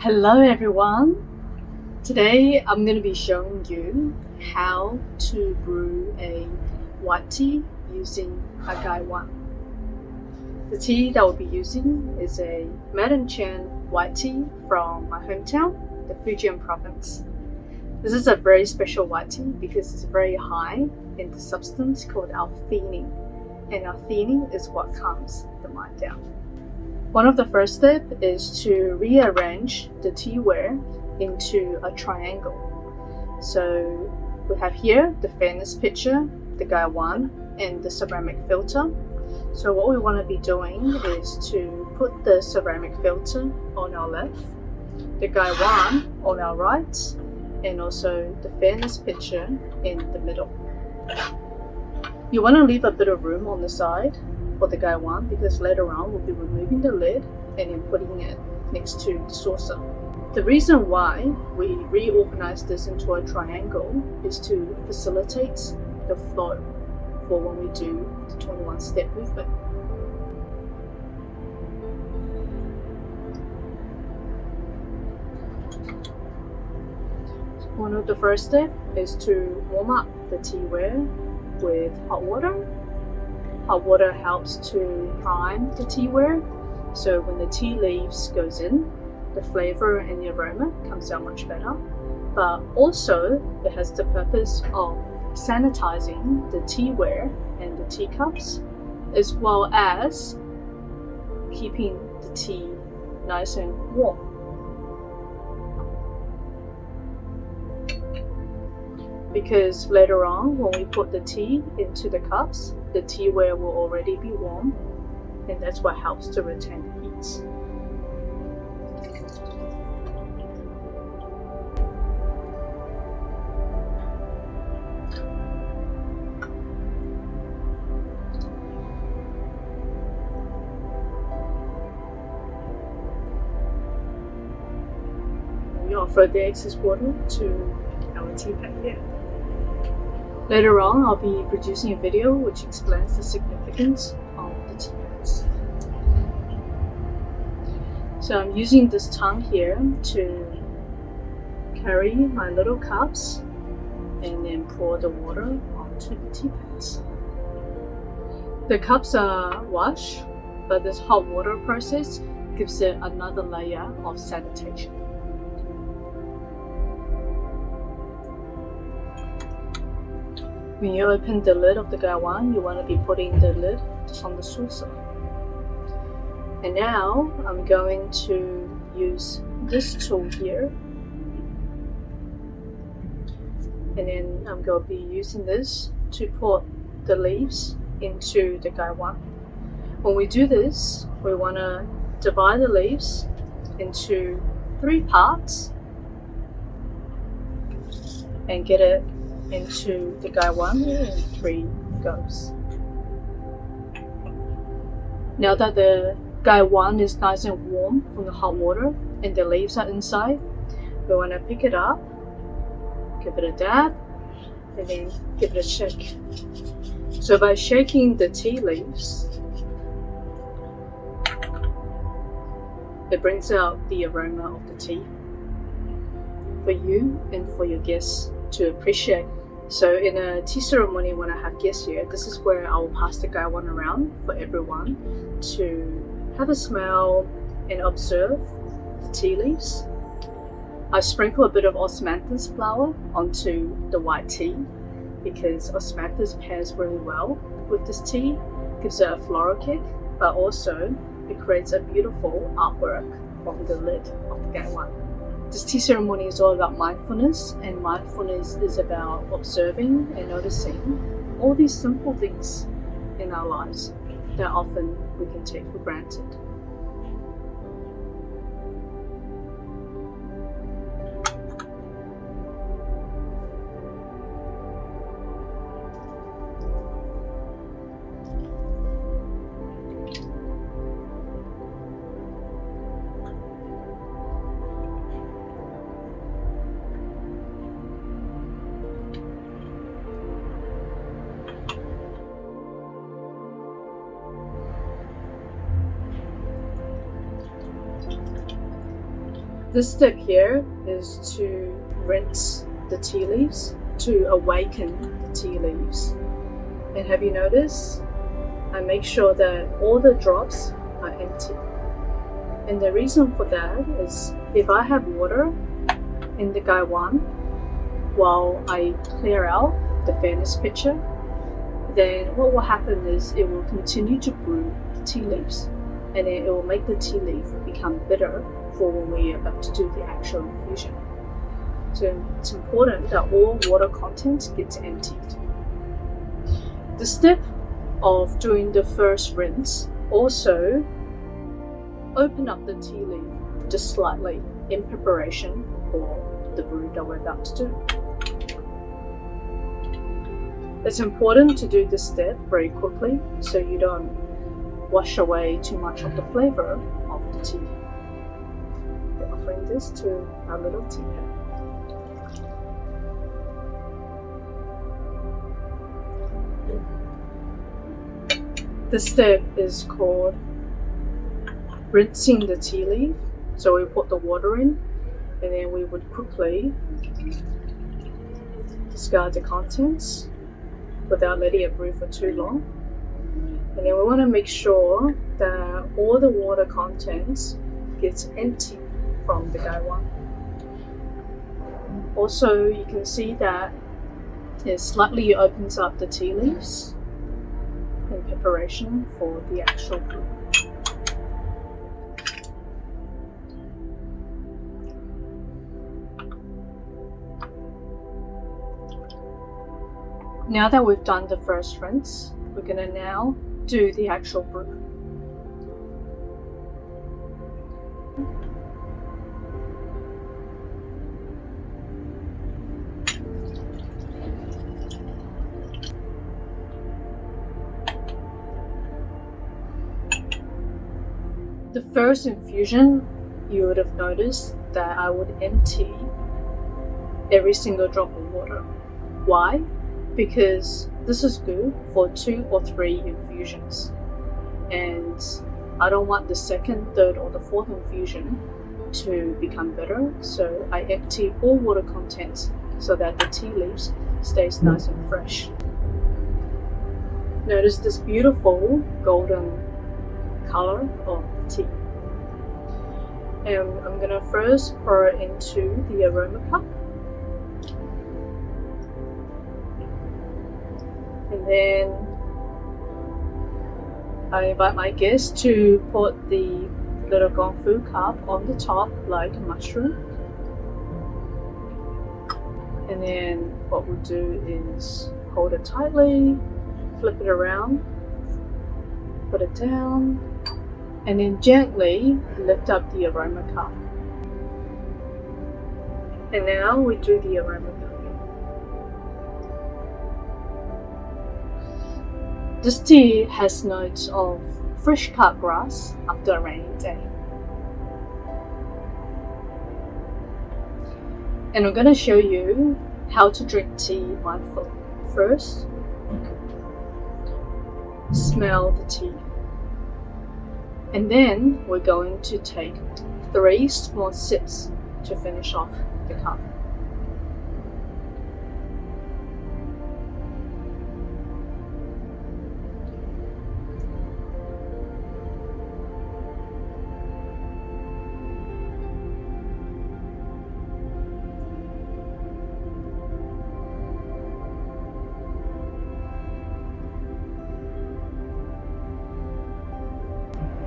Hello everyone! Today I'm going to be showing you how to brew a white tea using a Gaiwan. The tea that we'll be using is a Madam Chen white tea from my hometown, the Fujian province. This is a very special white tea because it's very high in the substance called L-theanine, and L-theanine is what calms the mind down. One of the first steps is to rearrange the tea ware into a triangle. So we have here the fairness pitcher, the Gaiwan, and the ceramic filter. So what we want to be doing is to put the ceramic filter on our left, the Gaiwan on our right, and also the fairness pitcher in the middle. You want to leave a bit of room on the side for the Gaiwan because later on we'll be removing the lid and then putting it next to the saucer. The reason why we reorganize this into a triangle is to facilitate the flow for when we do the 21-step movement. One of the first steps is to warm up the tea ware with hot water. Hot water helps to prime the tea ware, so when the tea leaves goes in, the flavor and the aroma comes out much better. But also it has the purpose of sanitizing the tea ware and the teacups, as well as keeping the tea nice and warm. Because later on, when we put the tea into the cups, the tea ware will already be warm, and that's what helps to retain the heat. We offer the excess water to our tea pack here. Later on, I'll be producing a video which explains the significance of the tea bags. So I'm using this tongue here to carry my little cups and then pour the water onto the tea bags. The cups are washed, but this hot water process gives it another layer of sanitation. When you open the lid of the Gaiwan, you want to be putting the lid just on the saucer. And now I'm going to use this tool here. And then I'm going to be using this to put the leaves into the Gaiwan. When we do this, we want to divide the leaves into 3 parts and get it into the Gaiwan in 3 goes. Now that the Gaiwan is nice and warm from the hot water and the leaves are inside, we want to pick it up, give it a dab, and then give it a shake. So by shaking the tea leaves, it brings out the aroma of the tea for you and for your guests to appreciate. So in a tea ceremony, when I have guests here, this is where I will pass the Gaiwan around for everyone to have a smell and observe the tea leaves. I sprinkle a bit of osmanthus flower onto the white tea because osmanthus pairs really well with this tea, gives it a floral kick, but also it creates a beautiful artwork on the lid of the Gaiwan. This tea ceremony is all about mindfulness, and mindfulness is about observing and noticing all these simple things in our lives that often we can take for granted. This step here is to rinse the tea leaves to awaken the tea leaves. And have you noticed? I make sure that all the drops are empty. And the reason for that is if I have water in the Gaiwan while I clear out the fairness pitcher, then what will happen is it will continue to brew the tea leaves, and then it will make the tea leaf become bitter for when we're about to do the actual infusion. So it's important that all water content gets emptied. The step of doing the first rinse also open up the tea leaf just slightly in preparation for the brew that we're about to do. It's important to do this step very quickly so you don't wash away too much of the flavor of the tea. We're offering this to our little teapot. This step is called rinsing the tea leaf. So we put the water in, and then we would quickly discard the contents without letting it brew for too long. And then we want to make sure that all the water contents gets empty from the Gaiwan. Also, you can see that it slightly opens up the tea leaves in preparation for the actual brew. Now that we've done the first rinse, we're going to now do the actual brew. The first infusion, you would have noticed that I would empty every single drop of water. Why? Because this is good for 2 or 3 infusions, and I don't want the second, third, or the fourth infusion to become bitter, so I empty all water contents so that the tea leaves stays nice and fresh. Notice this beautiful golden color of the tea. And I'm going to first pour it into the aroma cup. And then I invite my guests to put the little Gongfu cup on the top like a mushroom. And then what we'll do is hold it tightly, flip it around, put it down, and then gently lift up the aroma cup. And now we do the aroma cup. This tea has notes of fresh cut grass after a rainy day. And I'm going to show you how to drink tea mindfully. First, smell the tea. And then we're going to take 3 small sips to finish off the cup.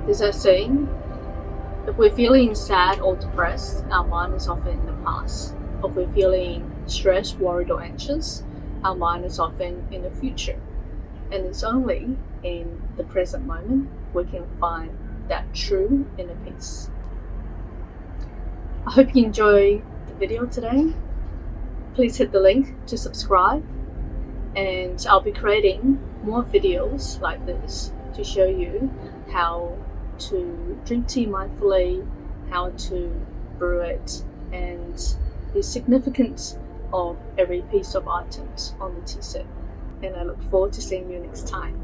There's a saying, if we're feeling sad or depressed, our mind is often in the past. If we're feeling stressed, worried, or anxious, our mind is often in the future. And it's only in the present moment we can find that true inner peace. I hope you enjoy the video today. Please hit the link to subscribe, and I'll be creating more videos like this to show you how to drink tea mindfully, how to brew it, and the significance of every piece of items on the tea set. And I look forward to seeing you next time.